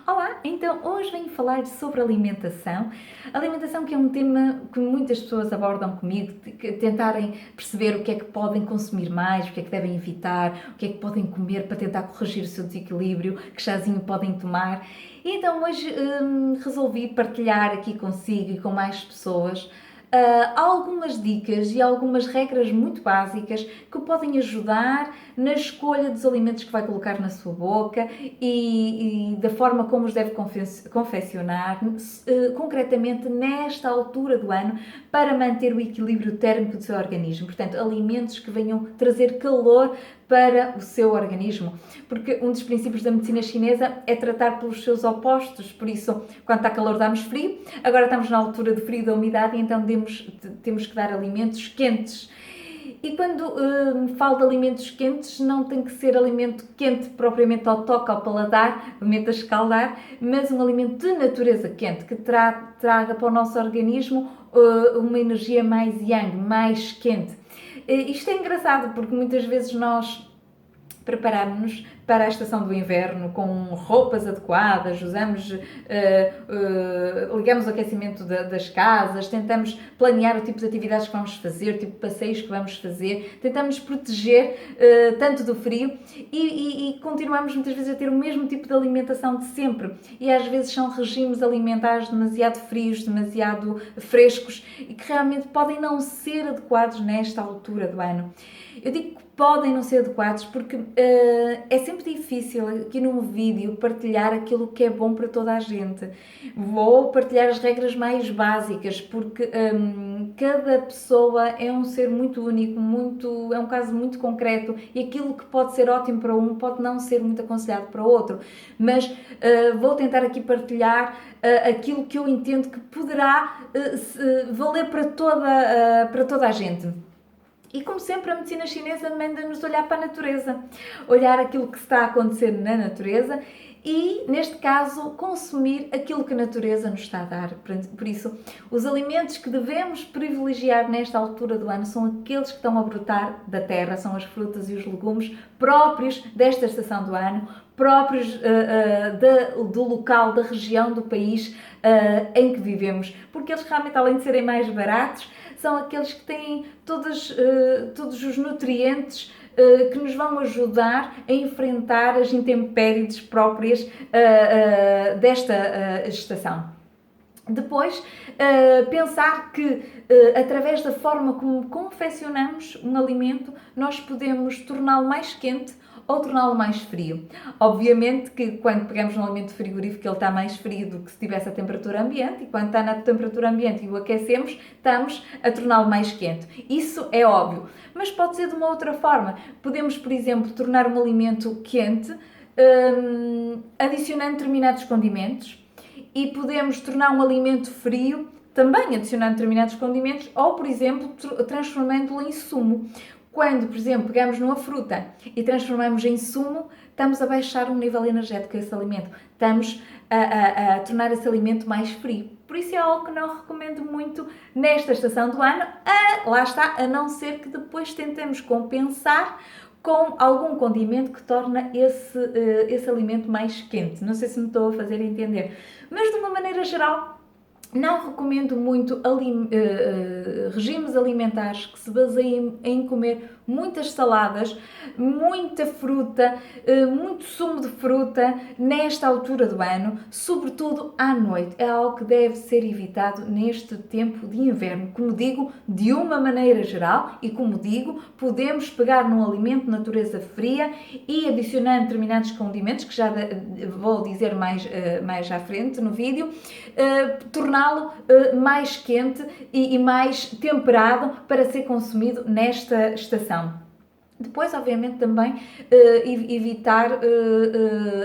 Olá, então hoje venho falar sobre alimentação. Alimentação que é um tema que muitas pessoas abordam comigo, tentarem perceber o que é que podem consumir mais, o que é que devem evitar, o que é que podem comer para tentar corrigir o seu desequilíbrio, que chazinho podem tomar. E então hoje resolvi partilhar aqui consigo e com mais pessoas algumas dicas e algumas regras muito básicas que o podem ajudar na escolha dos alimentos que vai colocar na sua boca e da forma como os deve confeccionar, concretamente nesta altura do ano, para manter o equilíbrio térmico do seu organismo. Portanto, alimentos que venham trazer calor para o seu organismo, porque um dos princípios da medicina chinesa é tratar pelos seus opostos, por isso, quando está calor damos frio, agora estamos na altura de frio da umidade e então temos que dar alimentos quentes. E quando falo de alimentos quentes, não tem que ser alimento quente propriamente ao toque, ao paladar, alimento a escaldar, mas um alimento de natureza quente, que traga para o nosso organismo uma energia mais yang, mais quente. Isto é engraçado porque muitas vezes nós preparamos-nos para a estação do inverno com roupas adequadas, ligamos o aquecimento das casas, tentamos planear o tipo de atividades que vamos fazer, o tipo de passeios que vamos fazer, tentamos proteger tanto do frio e continuamos muitas vezes a ter o mesmo tipo de alimentação de sempre e às vezes são regimes alimentares demasiado frios, demasiado frescos e que realmente podem não ser adequados nesta altura do ano. Eu digo que podem não ser adequados porque é sempre difícil aqui num vídeo partilhar aquilo que é bom para toda a gente. Vou partilhar as regras mais básicas porque cada pessoa é um ser muito único, é um caso muito concreto e aquilo que pode ser ótimo para um pode não ser muito aconselhado para o outro. Mas vou tentar aqui partilhar aquilo que eu entendo que poderá valer para toda a gente. E como sempre, a medicina chinesa manda-nos olhar para a natureza, olhar aquilo que está a acontecer na natureza e, neste caso, consumir aquilo que a natureza nos está a dar. Por isso, os alimentos que devemos privilegiar nesta altura do ano são aqueles que estão a brotar da terra, são as frutas e os legumes próprios desta estação do ano, próprios do local, da região, do país em que vivemos, porque eles realmente, além de serem mais baratos, são aqueles que têm todos os nutrientes que nos vão ajudar a enfrentar as intempéries próprias desta estação. Depois, pensar que através da forma como confeccionamos um alimento, nós podemos torná-lo mais quente ou torná-lo mais frio. Obviamente que quando pegamos um alimento frigorífico ele está mais frio do que se tivesse a temperatura ambiente e quando está na temperatura ambiente e o aquecemos, estamos a torná-lo mais quente. Isso é óbvio, mas pode ser de uma outra forma. Podemos, por exemplo, tornar um alimento quente adicionando determinados condimentos e podemos tornar um alimento frio também adicionando determinados condimentos ou, por exemplo, transformando-o em sumo. Quando, por exemplo, pegamos numa fruta e transformamos em sumo, estamos a baixar o nível energético desse alimento. Estamos a tornar esse alimento mais frio. Por isso é algo que não recomendo muito nesta estação do ano. Lá está, a não ser que depois tentemos compensar com algum condimento que torna esse alimento mais quente. Não sei se me estou a fazer entender. Mas, de uma maneira geral, não recomendo muito regimes alimentares que se baseiem em comer muitas saladas, muita fruta, muito sumo de fruta nesta altura do ano, sobretudo à noite. É algo que deve ser evitado neste tempo de inverno. Como digo, de uma maneira geral, e como digo, podemos pegar num alimento de natureza fria e adicionando determinados condimentos, que já vou dizer mais à frente no vídeo, torná-lo mais quente e mais temperado para ser consumido nesta estação. Depois, obviamente, também evitar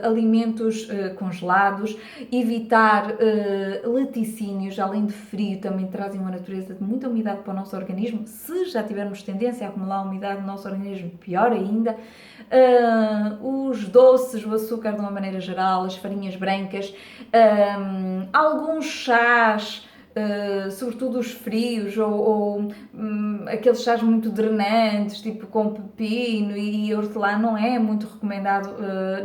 alimentos congelados, evitar laticínios, além de frio, também trazem uma natureza de muita umidade para o nosso organismo. Se já tivermos tendência a acumular umidade no nosso organismo, pior ainda. Os doces, o açúcar de uma maneira geral, as farinhas brancas, alguns chás, sobretudo os frios ou aqueles chás muito drenantes, tipo com pepino e hortelã, não é muito recomendado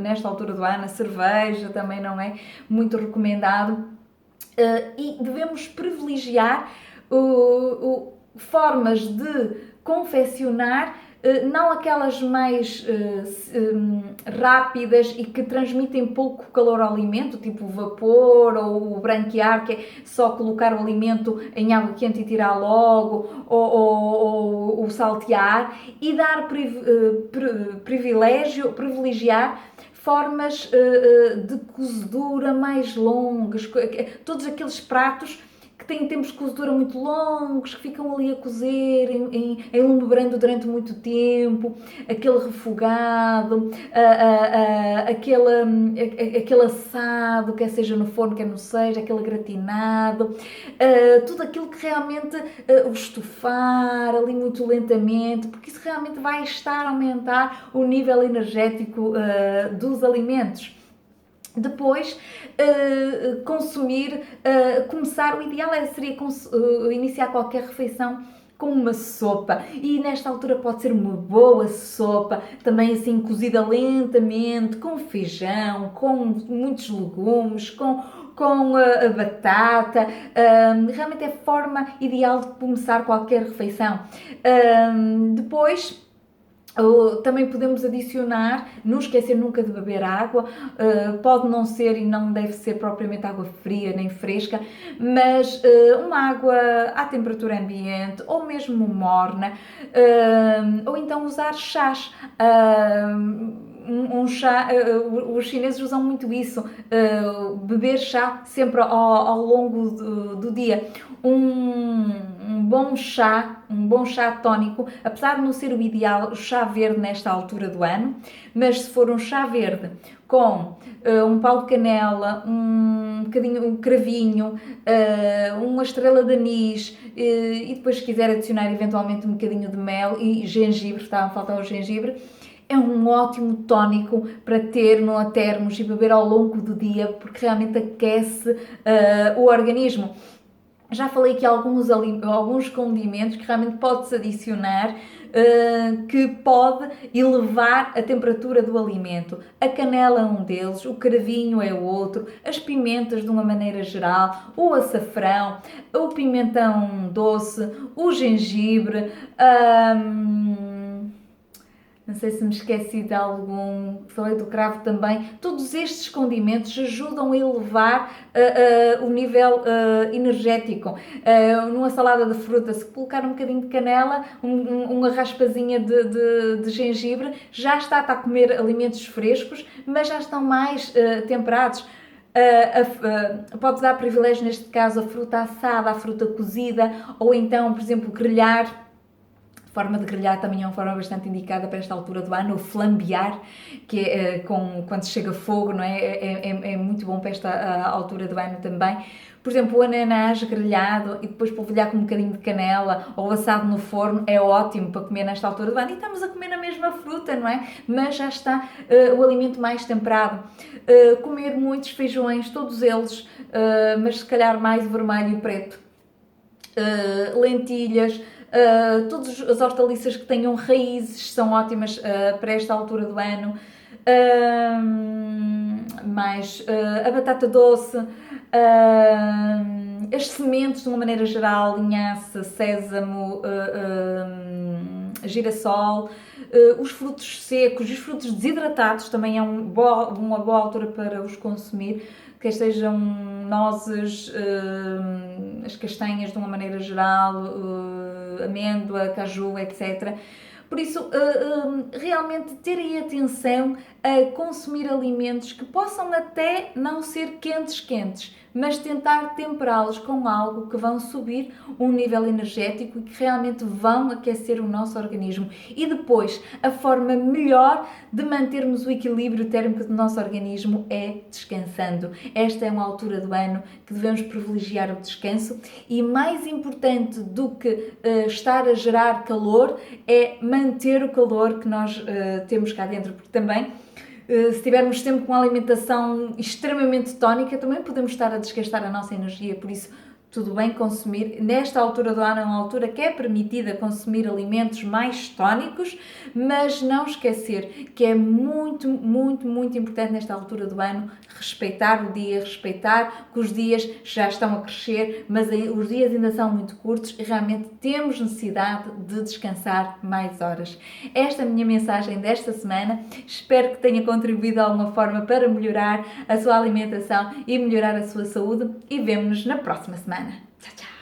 nesta altura do ano. A cerveja também não é muito recomendado. E devemos privilegiar formas de confeccionar, não aquelas mais rápidas e que transmitem pouco calor ao alimento, tipo o vapor ou o branquear, que é só colocar o alimento em água quente e tirar logo, ou o saltear, e dar privilegiar formas de cozedura mais longas, todos aqueles pratos que têm tempos de cozedura muito longos, que ficam ali a cozer em lume brando durante muito tempo, aquele refogado, aquele assado, quer seja no forno, quer não seja, aquele gratinado, tudo aquilo que realmente o estufar ali muito lentamente, porque isso realmente vai estar a aumentar o nível energético dos alimentos. Depois, começar, o ideal seria iniciar qualquer refeição com uma sopa, e nesta altura pode ser uma boa sopa, também assim cozida lentamente, com feijão, com muitos legumes, com a batata. Realmente é a forma ideal de começar qualquer refeição. Depois, também podemos adicionar, não esquecer nunca de beber água, pode não ser e não deve ser propriamente água fria nem fresca, mas uma água à temperatura ambiente ou mesmo morna, ou então usar chás. Chá, os chineses usam muito isso, beber chá sempre ao longo do dia. Um bom chá tónico, apesar de não ser o ideal, o chá verde nesta altura do ano, mas se for um chá verde com um pau de canela, um cravinho, uma estrela de anis, e depois se quiser adicionar eventualmente um bocadinho de mel e gengibre, estava a faltar o gengibre, é um ótimo tónico para ter no termos e beber ao longo do dia, porque realmente aquece o organismo. Já falei aqui alguns condimentos que realmente pode-se adicionar, que pode elevar a temperatura do alimento. A canela é um deles, o cravinho é outro, as pimentas de uma maneira geral, o açafrão, o pimentão doce, o gengibre, não sei se me esqueci de algum, falei do cravo também. Todos estes condimentos ajudam a elevar o nível energético. Numa salada de fruta, se colocar um bocadinho de canela, uma raspazinha de gengibre, já está a comer alimentos frescos, mas já estão mais temperados. Pode dar privilégio, neste caso, a fruta assada, a fruta cozida, ou então, por exemplo, grelhar. A forma de grelhar também é uma forma bastante indicada para esta altura do ano, o flambear, que é quando chega fogo, não é? É muito bom para esta altura do ano também. Por exemplo, o ananás grelhado e depois polvilhar com um bocadinho de canela ou assado no forno é ótimo para comer nesta altura do ano. E estamos a comer na mesma fruta, não é? Mas já está o alimento mais temperado. Comer muitos feijões, todos eles, mas se calhar mais o vermelho e o preto. Lentilhas, todas as hortaliças que tenham raízes são ótimas para esta altura do ano. A batata doce, as sementes de uma maneira geral, linhaça, sésamo, girassol, os frutos secos, os frutos desidratados também é uma boa altura para os consumir, quer sejam nozes, as castanhas de uma maneira geral, amêndoa, caju, etc. Por isso, realmente terem atenção a consumir alimentos que possam até não ser quentes, mas tentar temperá-los com algo que vão subir um nível energético e que realmente vão aquecer o nosso organismo. E depois, a forma melhor de mantermos o equilíbrio térmico do nosso organismo é descansando. Esta é uma altura do ano que devemos privilegiar o descanso, e mais importante do que estar a gerar calor é manter o calor que nós temos cá dentro, porque também se estivermos sempre com uma alimentação extremamente tónica, também podemos estar a desgastar a nossa energia. Por isso, tudo bem consumir, nesta altura do ano é uma altura que é permitida consumir alimentos mais tónicos, mas não esquecer que é muito, muito, muito importante nesta altura do ano respeitar o dia, respeitar que os dias já estão a crescer, mas os dias ainda são muito curtos e realmente temos necessidade de descansar mais horas. Esta é a minha mensagem desta semana, espero que tenha contribuído de alguma forma para melhorar a sua alimentação e melhorar a sua saúde e vemo-nos na próxima semana. Tchau, tchau!